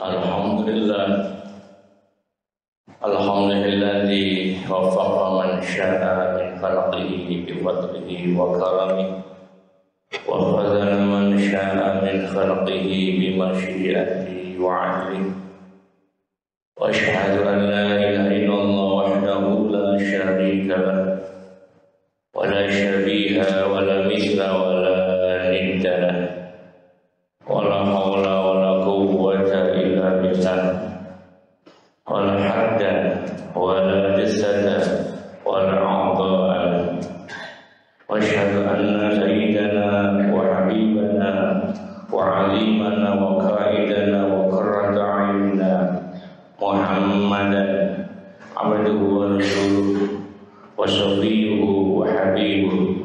Alhamdulillah, alhamdulilladzi waffaqa man syaa min khalqihi bi fadlihi wa karamihi wa khazana man syaa min khalqihi bi masyiatihi wa 'adlihi. Wa asyhadu an la ilaha illallah wahdahu la syarika lahu wa la syabiha wa la mithla wa la nidda lahu wa la hawla wa la quwwata illa billah wa la hadda wa la jasada wa la a'dha'a. Wa asyhadu anna sayyidana wa habibana wa 'alimana wa qaidana wa qurrata a'yunina Muhammadan abduhu wa rasuluhu wa safiyuhu wa habibuhu.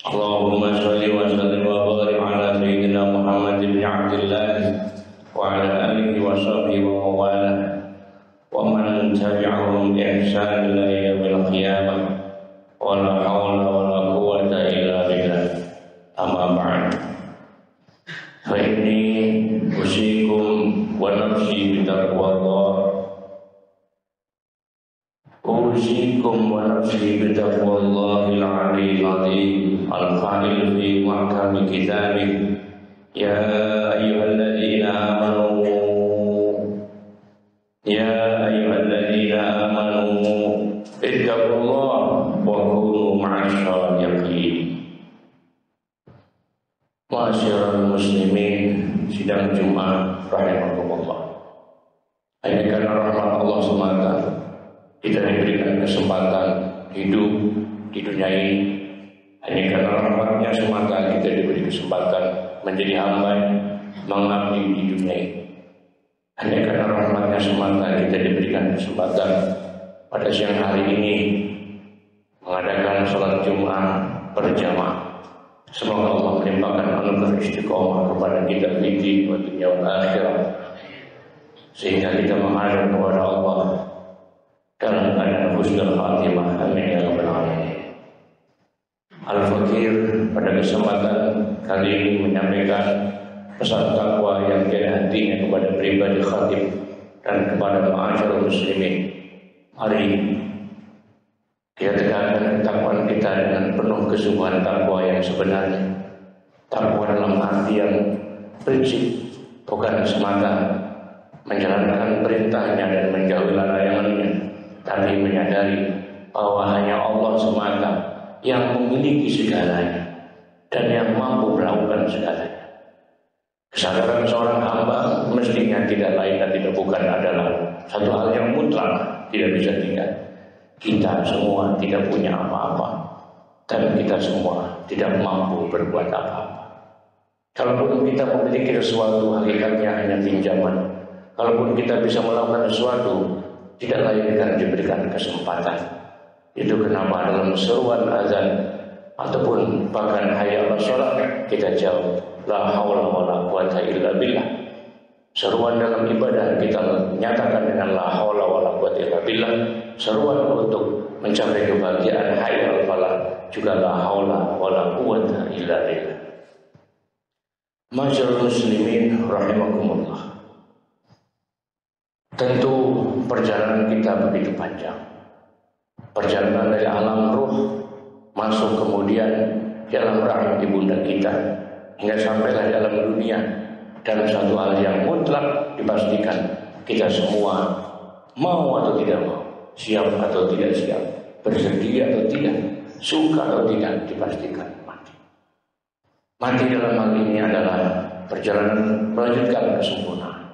Allahumma shalli wa sallim wa barik ala sayyidina Muhammad bin Abdullah wa ala alihi wa sahbihi wa mawala wa man tabi'ahum bi ihsan ila yaumil qiyamah wa la hawla wa la quwwata illa billah. Amma ba'd. Fa inni usikum wa nafsi bi taqwallah. Usikum wa nafsi bi taqwallahil 'aliyyil 'azim al-qa'il fi mahkami kitabih ya ayyuhalladzina amanu ittaqullaha wa kunu ma'asyadiqin. Ma'asyiral muslimin, sidang Jumat rahimakumullah. Hanya karena rahmat Allah semata kita diberikan kesempatan hidup di dunia ini. Hanya karena rahmatnya semata kita diberi kesempatan menjadi hamba mengabdi di dunia ini. Hanya karena rahmatnya semata kita diberikan kesempatan pada siang hari ini mengadakan sholat Jumat berjamaah. Semoga Allah melimpahkan anugerah istiqomah kepada kita di dunia dan akhirat, sehingga kita menghadap kepada Allah dalam keadaan husnul khatimah. Amin ya rabbal alamin. Al-Fakir pada kesempatan kali ini menyampaikan pesan takwa yang dari hatinya kepada pribadi khatib dan kepada ma'asyiral muslimin. Mari kita tegakkan takwa kita dengan penuh kesungguhan takwa yang sebenarnya. Takwa dalam artian prinsip, bukan semata menjalankan perintahnya dan menjauhi larangannya, tapi menyadari bahwa hanya Allah semata yang memiliki segalanya dan yang mampu melakukan segalanya. Kesadaran seorang hamba mestinya tidak lain dan tidak bukan adalah satu hal yang mutlak, tidak bisa tinggal. Kita semua tidak punya apa-apa dan kita semua tidak mampu berbuat apa-apa. Kalaupun kita memiliki sesuatu, hakikatnya hanya pinjaman. Kalaupun kita bisa melakukan sesuatu, tidak lain dengan diberikan kesempatan. Itu kenapa dalam seruan azan ataupun bahkan hayya 'alas shalah kita jawab la haula wala quwata illa billah. Seruan dalam ibadah kita menyatakan dengan la haula wala quwata illa billah. Seruan untuk mencapai kebahagiaan hayya 'alal falah juga la haula wala quwata illa billah. Ma'asyiral muslimin rahimakumullah. Tentu perjalanan kita begitu panjang. Perjalanan dari alam ruh masuk kemudian di alam rahim ibunda kita hingga sampailah di alam dunia. Dan satu hal yang mutlak dipastikan, kita semua mau atau tidak mau, siap atau tidak siap, bersedia atau tidak, suka atau tidak, dipastikan mati. Mati dalam hal ini adalah perjalanan melanjutkan kesempurnaan,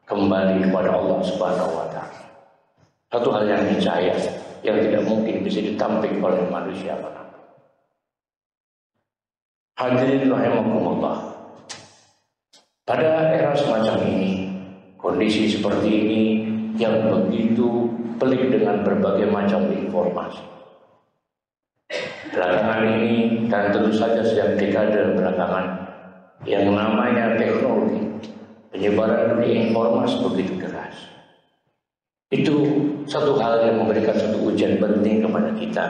kembali kepada Allah Subhanahu wa Ta'ala. Satu hal yang niscaya, yang tidak mungkin bisa ditampik oleh manusia manapun. Hadirin rahimakumullah. Pada era semacam ini, kondisi seperti ini yang begitu pelik dengan berbagai macam informasi. Belakangan ini dan tentu saja sejak dekade belakangan, yang namanya teknologi, penyebaran dunia informasi begitu deras. Itu satu hal yang memberikan satu ujian penting kepada kita.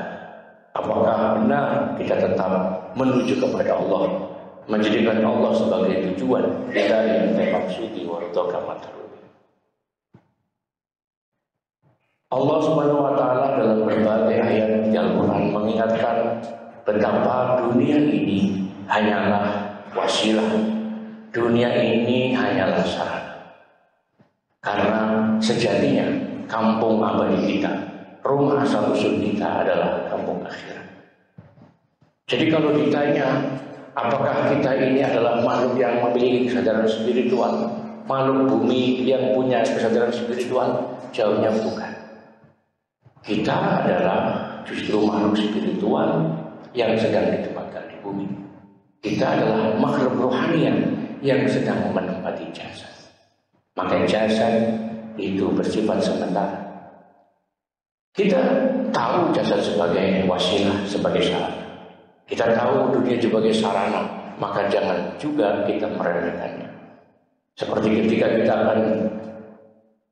Apakah benar kita tetap menuju kepada Allah, menjadikan Allah sebagai tujuan kita yang maksudi warga matruh. Allah Subhanahu wa taala dalam berbagai ayat di Al-Qur'an mengingatkan betapa dunia ini hanyalah wasilah. Dunia ini hanyalah sarana. Karena sejatinya kampung abadi kita, rumah asal usul kita adalah kampung akhirat. Jadi kalau ditanya apakah kita ini adalah makhluk yang memiliki kesadaran spiritual, makhluk bumi yang punya kesadaran spiritual, jawabnya bukan. Kita adalah justru makhluk spiritual yang sedang ditempatkan di bumi. Kita adalah makhluk rohani yang sedang menempati jasad. Maka jasad itu bersifat sementara. Kita tahu jasad sebagai wasilah, sebagai sarana. Kita tahu dunia sebagai sarana, maka jangan juga kita meremehkannya. Seperti ketika kita akan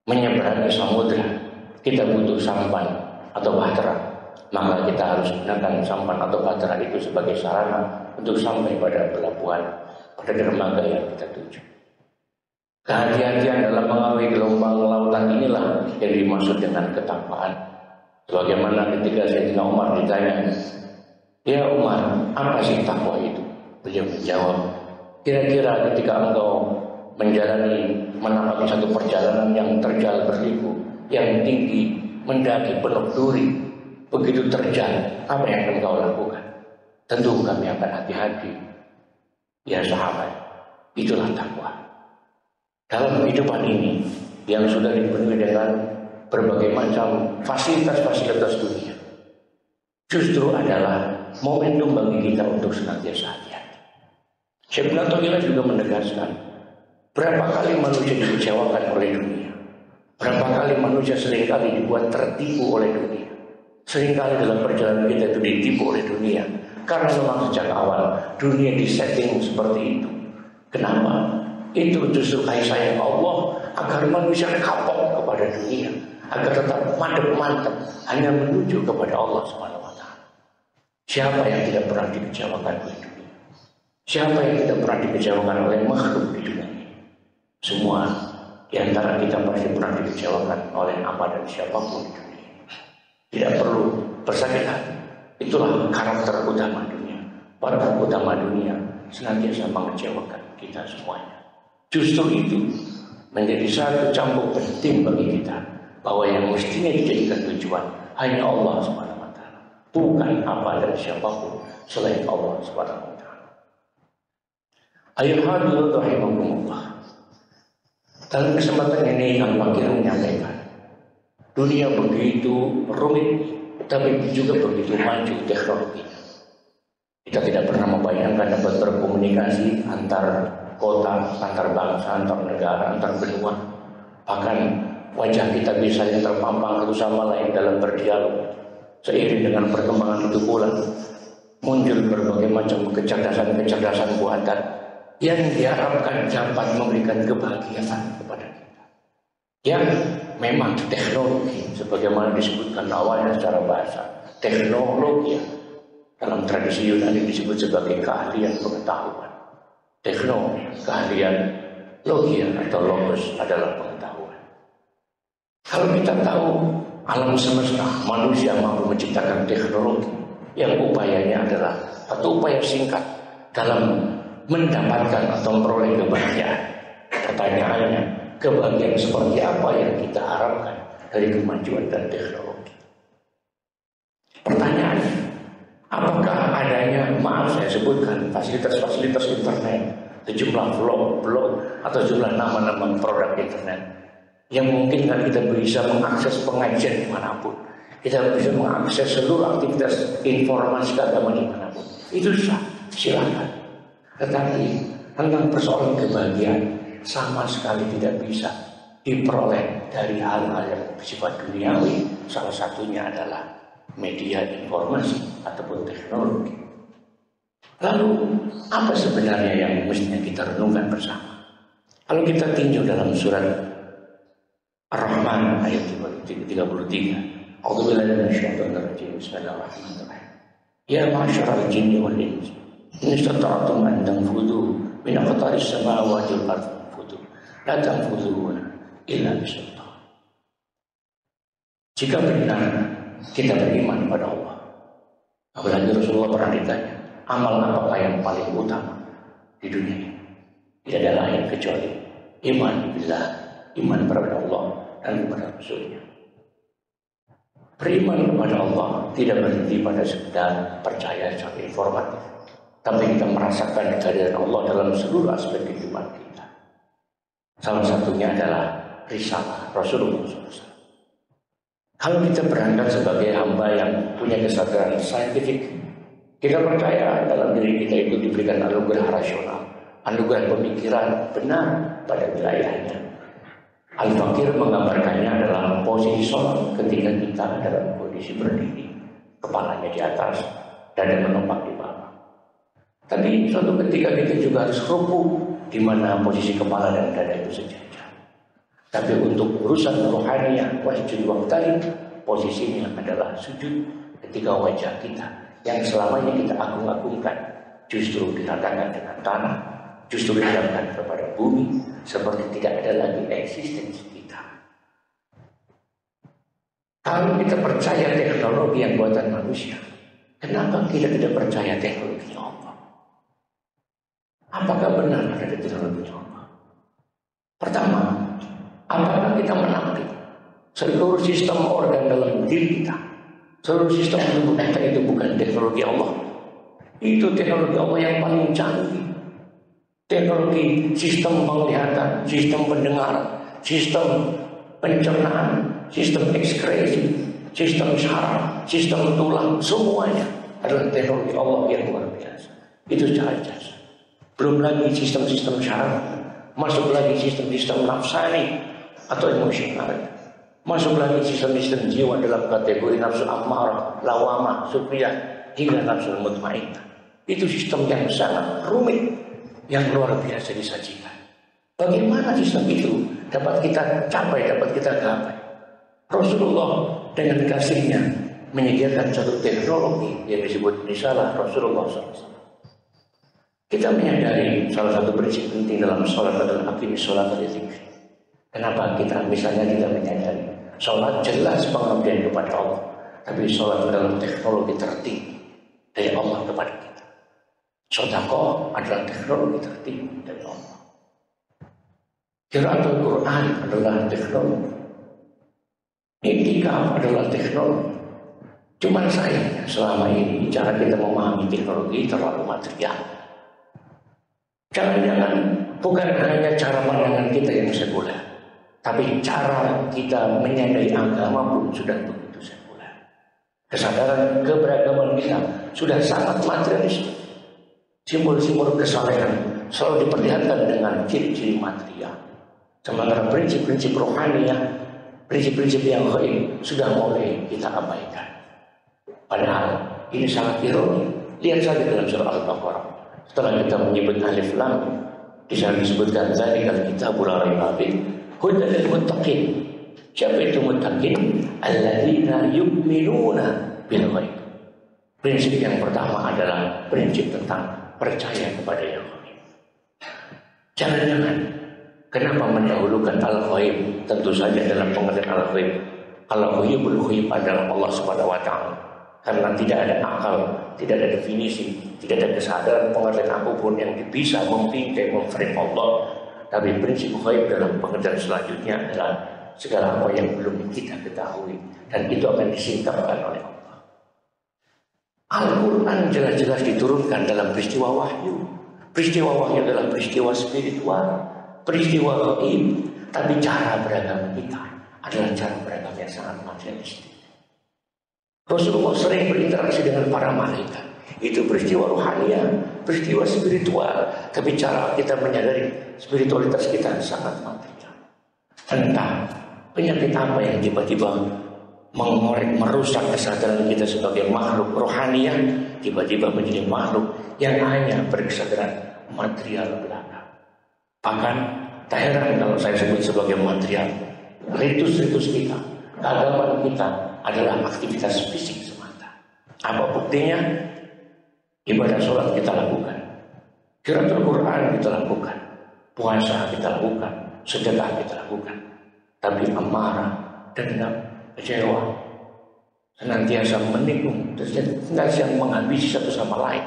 menyeberangi samudra, kita butuh sampan atau bahtera, maka kita harus gunakan sampan atau bahtera itu sebagai sarana untuk sampai pada pelabuhan, pada dermaga yang kita tuju. Kehati-hatian dalam mengawali gelombang lautan inilah yang dimaksud dengan ketakwaan. Sebagaimana ketika Sayyidina Umar ditanya, "Ya Umar, apa sih takwa itu?" Beliau menjawab, "Kira-kira ketika engkau menapaki satu perjalanan yang terjal berliku, yang tinggi, mendaki penuh duri, begitu terjal, apa yang akan kau lakukan?" Tentu kami akan hati-hati. Ya sahabat, itulah takwa. Dalam kehidupan ini yang sudah dipenuhi dengan berbagai macam fasilitas-fasilitas dunia, justru adalah momentum bagi kita untuk senantiasa hati-hati. Syekh Ibnu Athaillah juga menegaskan, berapa kali manusia dikecewakan oleh dunia, berapa kali manusia seringkali dibuat tertipu oleh dunia. Seringkali dalam perjalanan kita itu ditipu oleh dunia, karena memang sejak awal dunia disetting seperti itu. Kenapa? Itu justru kasih sayang Allah agar manusia kapok kepada dunia, agar tetap mantap hanya menuju kepada Allah Subhanahu wa taala. Siapa yang tidak pernah dikecewakan oleh dunia? Siapa yang tidak pernah dikecewakan oleh makhluk di dunia ini? Semua di antara kita pasti pernah dikecewakan oleh apa dan siapapun di dunia ini. Tidak perlu bersakit hati. Itulah karakter utama dunia. Karakter utama dunia senantiasa mengecewakan kita semuanya. Justru itu menjadi satu cambuk penting bagi kita, bahwa yang mestinya dijadikan tujuan hanya Allah Subhanahu wa taala, bukan apa dan siapapun selain Allah Subhanahu wa taala. Ayuhal rahimahumullah. Dalam kesempatan ini Al Fakir menyampaikan, dunia begitu rumit, tapi juga begitu maju teknologinya. Kita tidak pernah membayangkan dapat berkomunikasi antar kota, antar bangsa, antar negara, antar benua. Bahkan wajah kita bisa yang terpampang satu sama lain dalam berdialog. Seiring dengan perkembangan itu pula muncul berbagai macam kecerdasan buatan yang diharapkan dapat memberikan kebahagiaan kepada kita. Ya, memang teknologi sebagaimana disebutkan awalnya secara bahasa, teknologi dalam tradisi Yunani disebut sebagai keahlian pengetahuan. Teknologi, keahlian, logia atau logos adalah pengetahuan. Kalau kita tahu alam semesta, manusia mampu menciptakan teknologi yang upayanya adalah satu upaya singkat dalam mendapatkan atau memperoleh kebahagiaan. Pertanyaannya, kebahagiaan seperti apa yang kita harapkan dari kemajuan dan teknologi? Pertanyaannya, apakah adanya, maaf saya sebutkan, fasilitas-fasilitas internet, sejumlah blog atau jumlah nama-nama produk internet yang memungkinkan kita bisa mengakses pengajian dimanapun, kita bisa mengakses seluruh aktivitas informasi agama dimanapun, itu sah, silakan. Tetapi tentang persoalan kebahagiaan sama sekali tidak bisa diperoleh dari hal-hal yang bersifat duniawi. Salah satunya adalah media informasi ataupun teknologi. Lalu apa sebenarnya yang mestinya kita renungkan bersama? Kalau kita tinjau dalam surat Ar-Rahman ayat 33, A'udzubillahi minasyaitonir rajim. Bismillahirrahmanirrahim. Ya ma'syaral jinni wal insi, in istata'tum an tanfudhu min aqtaris samawati wal ardi fanfudhu la tanfudhuna illa bisultan. Jika benar kita beriman pada Allah, apalagi Rasulullah pernah ditanya, amal apakah yang paling utama di dunia ini? Tidak ada lain kecuali iman billah, iman kepada Allah dan kepada Rasulnya. Beriman kepada Allah tidak berhenti pada sekedar percaya secara informatif, tapi kita merasakan kehadiran Allah dalam seluruh aspek kehidupan kita. Salah satunya adalah risalah Rasulullah SAW. Kalau kita berangkat sebagai hamba yang punya kesadaran saintifik, kita percaya dalam diri kita itu diberikan anugerah rasional, anugerah pemikiran benar pada wilayahnya. Al-Fakir menggambarkannya adalah posisi sholat ketika kita dalam kondisi berdiri, kepalanya di atas, dada menopang di bawah. Tapi suatu ketika kita juga harus ruku, di mana posisi kepala dan dada itu sejajar. Tapi untuk urusan rohaniah, wasjud waqtarib, posisinya adalah sujud ketika wajah kita yang selamanya kita agung-agungkan justru diratakan dengan tanah, justru dihadapkan kepada bumi, seperti tidak ada lagi eksistensi kita. Kalau kita percaya teknologi yang buatan manusia, kenapa kita tidak percaya teknologi Allah? Apakah benar ada teknologi Allah? Pertama, apakah kita menampik seluruh sistem organ dalam diri kita, seluruh sistem tubuh kita itu bukan teknologi Allah? Itu teknologi Allah yang paling canggih. Teknologi sistem penglihatan, sistem pendengaran, sistem pencernaan, sistem ekskresi, sistem syaraf, sistem tulang, semuanya adalah teknologi Allah yang luar biasa. Itu secara jasa. Belum lagi sistem-sistem syaraf, masuk lagi sistem-sistem nafsani atau emosional, masuk lagi sistem-sistem jiwa dalam kategori nafsu ammarah, lawamah, sufiyah, hingga nafsu mutmainnah. Itu sistem yang sangat rumit, yang luar biasa disajikan. Bagaimana sistem itu dapat kita capai, dapat kita gapai? Rasulullah dengan kasihnya menyediakan satu teknologi yang disebut risalah Rasulullah SAW. Kita menyadari salah satu prinsip penting dalam sholat adalah aqimis sholat lidzikri. Kenapa kita menyadari sholat jelas pengabdian kepada Allah, tapi sholat adalah teknologi tertinggi dari Allah kepada kita. Sedekah adalah teknologi tertinggi dari Allah. Qiraatul Quran adalah teknologi. Iktikaf adalah teknologi. Cuman sayangnya selama ini cara kita memahami teknologi terlalu material. Jangan-jangan bukan hanya cara pandangan kita yang sekuler, tapi cara kita menyadari agama pun sudah begitu sekuler. Kesadaran keberagaman kita sudah sangat materialis. Simbol-simbol kesalehan selalu diperlihatkan dengan ciri-ciri material. Sementara prinsip-prinsip rohaniah, prinsip-prinsip yang gaib sudah mulai kita abaikan. Padahal ini sangat ironi. Lihat saja dalam surah Al-Baqarah. Setelah kita menyebut alif lam, di sana disebutkan dzalikal kitabul la raiba fihi hudan lil muttaqin. Siapa itu muttaqin? Alladzina yu'minuna bil ghaib. Prinsip yang pertama adalah prinsip tentang percaya kepada yang gaib. Jangan-jangan kenapa mendahulukan al-ghaib? Tentu saja dalam pengertian al-ghaib. Al-ghaibul ghaib adalah Allah Subhanahu wa taala. Karena tidak ada akal, tidak ada definisi, tidak ada kesadaran pengertian apapun yang bisa membingkai, memframe Allah. Tapi prinsip ghaib dalam pengertian selanjutnya adalah segala apa yang belum kita ketahui, dan itu akan disingkapkan oleh Allah. Al-Quran jelas-jelas diturunkan dalam peristiwa wahyu. Peristiwa wahyu adalah peristiwa spiritual, peristiwa gaib. Tapi cara beragama kita adalah cara beragama yang sangat materialistik. Rasulullah sering berinteraksi dengan para malaikat. Itu peristiwa rohaniah, peristiwa spiritual. Tapi cara kita menyadari spiritualitas kita sangat material. Entah penyakit apa yang tiba-tiba mengorek, merusak kesadaran kita sebagai makhluk rohaniah, tiba-tiba menjadi makhluk yang hanya berkesadaran material belaka. Bahkan tak heran kalau saya sebut sebagai material. Ritus-ritus kita, keagamaan kita adalah aktivitas fisik semata. Apa buktinya? Ibadah sholat kita lakukan, qiraatul Quran kita lakukan, puasa kita lakukan, sedekah kita lakukan. Tapi amarah, dendam, kecewa, senantiasa menikung, senantiasa menghabisi satu sama lain,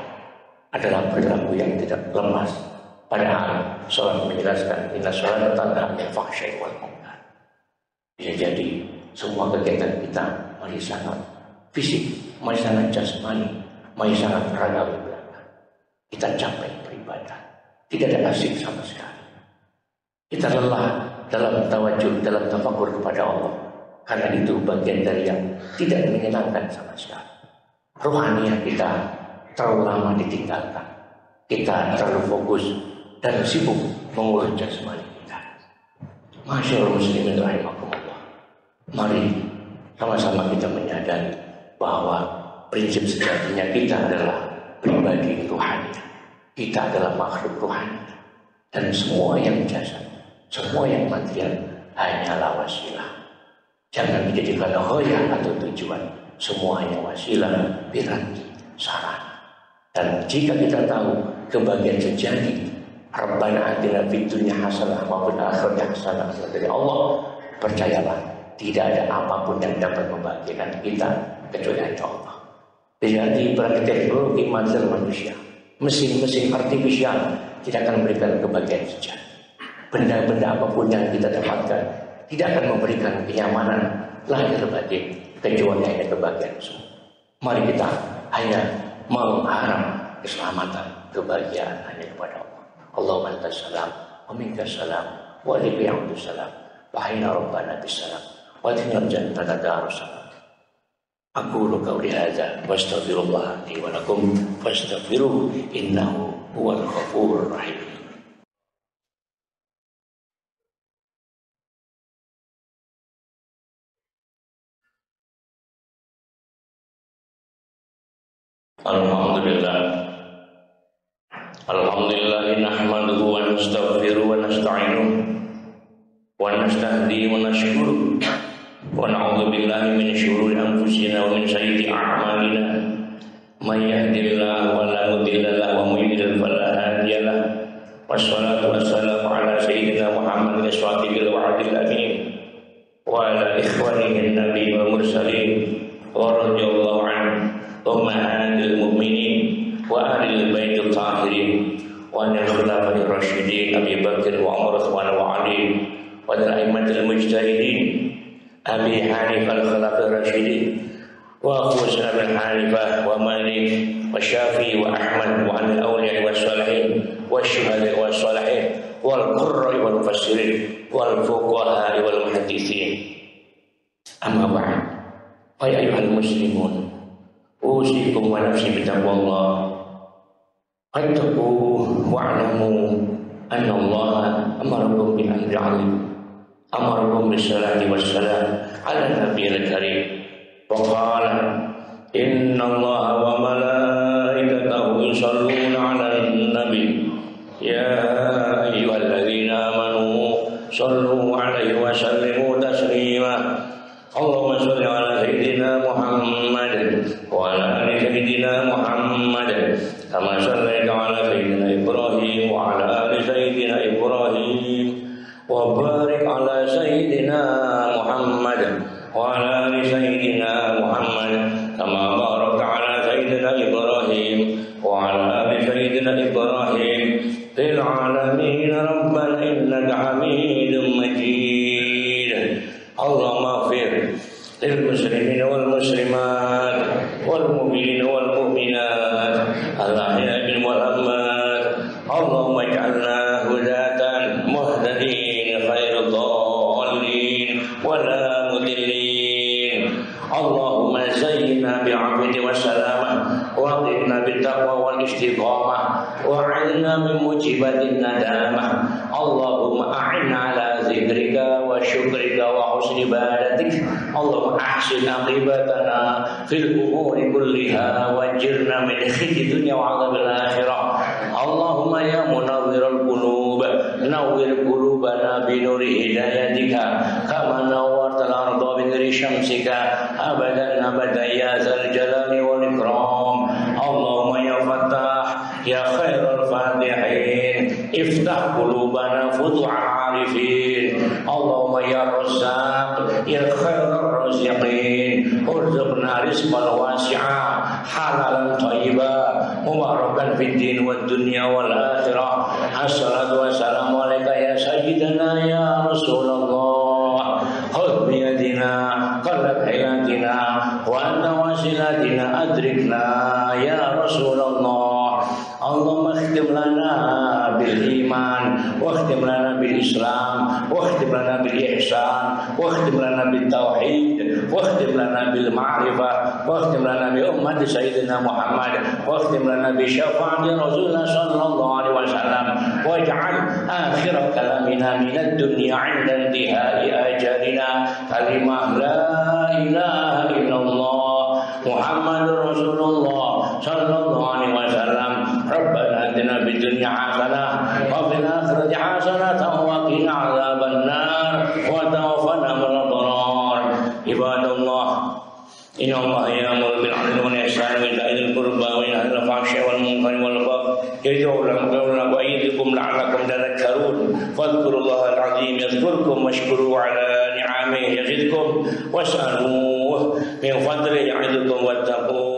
adalah perilaku yang tidak lemas. Padahal sholat menjelaskan inna sholat tanha 'anil fahsya'i wal munkar. Bisa jadi semua kegiatan kita masih sangat fisik, masih sangat jasmani, masih sangat ragawi belaka. Kita capek beribadah, tidak ada asik sama sekali. Kita lelah dalam tawajuh, dalam tafakur kepada Allah. Karena itu bagian dari yang tidak menyenangkan sama sekali. Rohaniah kita terlalu lama ditinggalkan. Kita terlalu fokus dan sibuk mengurus jasmani kita. Masyaallah muslimin rahimakumullah. Mari sama-sama kita menyadari bahwa prinsip sejatinya kita adalah pribadi rohani. Kita adalah makhluk rohani. Dan semua yang jasad, semua yang material hanyalah wasilah. Jangan dijadikan ghayah atau tujuan. Semuanya wasilah, piranti, sarana. Dan jika kita tahu kebahagiaan sejati, Rabbana atina fid dunya hasanah wa fil akhirati hasanah dari Allah, percayalah tidak ada apapun yang dapat membahagiakan kita kecuali hanya Allah. Jadi berarti teknologi material manusia, mesin-mesin artifisial tidak akan memberikan kebahagiaan sejati. Benda-benda apapun yang kita dapatkan tidak akan memberikan kenyamanan lahir batin kecuali hanya kebahagiaan semua. Mari kita hanya mengharap keselamatan, kebahagiaan hanya kepada Allah. Allahumma antas salam wa minkas salam wa alayka salam wa hayna rabbana bisalam wa adkhilna jannata darussalam. Aqulu qawli hadza wa astaghfirullah li wa lakum fastaghfiruhu innahu huwal ghafurur rahim. Alhamdulillah nahmaduhu wa nastaghfiruhu wa nasta'inuhu wa nastahdi wa nashkuruh wa na'udzu billahi min shururi anfusina wa min sayyiati a'malina may yahdihillahu fala mudilla lahu wa may yudlil fala hadiya lahu wassalatu wassalamu ala sayyidina Muhammadin as-sadiqil wa'dil amin wa ala ikhwanihi an-nabiy wa mursalin wa radhiyallahu anhu ummahatil mu'minin wa ahlil baitil tahirin wa anil khulafa'ir rasyidin Abi Bakr wa Umar wa Ali wa al-a'immatil mujtahidin Abi Hanifah al-khulafa'ir rasyidin wa Abu Sa'id al-Hanifah wa Malik wa Syafi'i wa Ahmad wa anil awliya wa salihin wa syuhada wa salihin wal qurra'i wal mufassirin wal fuqaha wal muhadditsin. Amma ba'd. Ya ayyuhal muslimun, usikum wa nafsi bitaqwallah. Fattaquhu wa'lamu anna Allah amarakum bil amri 'azim. Amarakum bis salati wassalam 'ala nabiyil karim. Wa qala inna Allah wa malaikatahu yusholluna 'alan nabi. Ya ayyuhalladzina amanu shallu 'alaihi wa sallimu taslima. Allahumma shalli 'ala sayyidina Muhammad wa 'ala ali sayyidina Muhammad kama shallaita 'ala sayyidina Ibrahim wa 'ala ali sayyidina Ibrahim wa barik 'ala sayyidina Muhammad wa 'ala ali sayyidina Muhammad kama barakta 'ala sayyidina Ibrahim wa 'ala ali sayyidina Ibrahim fil 'alamin rabbana innaka Hamidum Majid. Allahumma ighfir lil muslimin wal muslimat wal mu'minin wal mu'minat al-ahya'i wal amwat. Allahumma ij'alna hudatan muhtadin khairad dhalin wala mudillin. Allahumma zayyinna bi'afwika wassalamah wa qina bittaqwa wal istiqamah wa 'inna min mujibatin nadamah. Allahumma a'inna ala zikrika wa syukrika wa husni ibadatik. Allahumma ahsin aqibatana fil umuri kulliha wajirna min khizyi dunya wa 'adzabil akhirah. Allahumma ya munawwirul qulub nawwir qulubana bi nuri hidayatika kama nawwartal arda bi nuri syamsika abadan abadan ya dzal jalali wal ikram. Allahumma ya fattah ya khairul fatihin iftah qulubana futuhal arifin. Allahumma Allahumma ya Razzaq ya khairar raziqin urzuqna rizqan wasi'a halalan thayyiban mubarakan fid din wad dunya wal akhirah. Assalatu wassalamu alayka ya sayyidina ya Rasulullah khudh bi yadina qallat hayatina wa anta wasilatina adrikna ya Rasulullah. Allahumma khtim lana bil iman wa khtim lana bil islam wa khtim lana bil ihsan wa khtim lana bil tauhid wa khtim lana bil ma'rifah wa khtim lana bi ummati sayyidina Muhammad wa khtim lana bi syafaati Rasulullah sallallahu alaihi wasallam waj'al akhir kalamina minad dunya 'inda intihai ajalina kalimah la ilaha illallah Muhammadur Rasulullah sallallahu alaihi wasallam. Rabbana atina fid dunya hasanah wa fil akhirati hasanah wa qina adzaban nar wa tawaffana minal abrar. Ibadallah, inna Allaha ya'muru bil 'adli wal ihsani wa ita'i dzil qurba wa yanha 'anil fahsya'i wal munkari wal baghi ya'idhukum la'allakum tadhakkarun. Fadhkurullaha al-'azim yadhkurkum washkuruhu 'ala ni'amihi yazidkum was'aluhu min fadlihi ya'idhukum wattaqu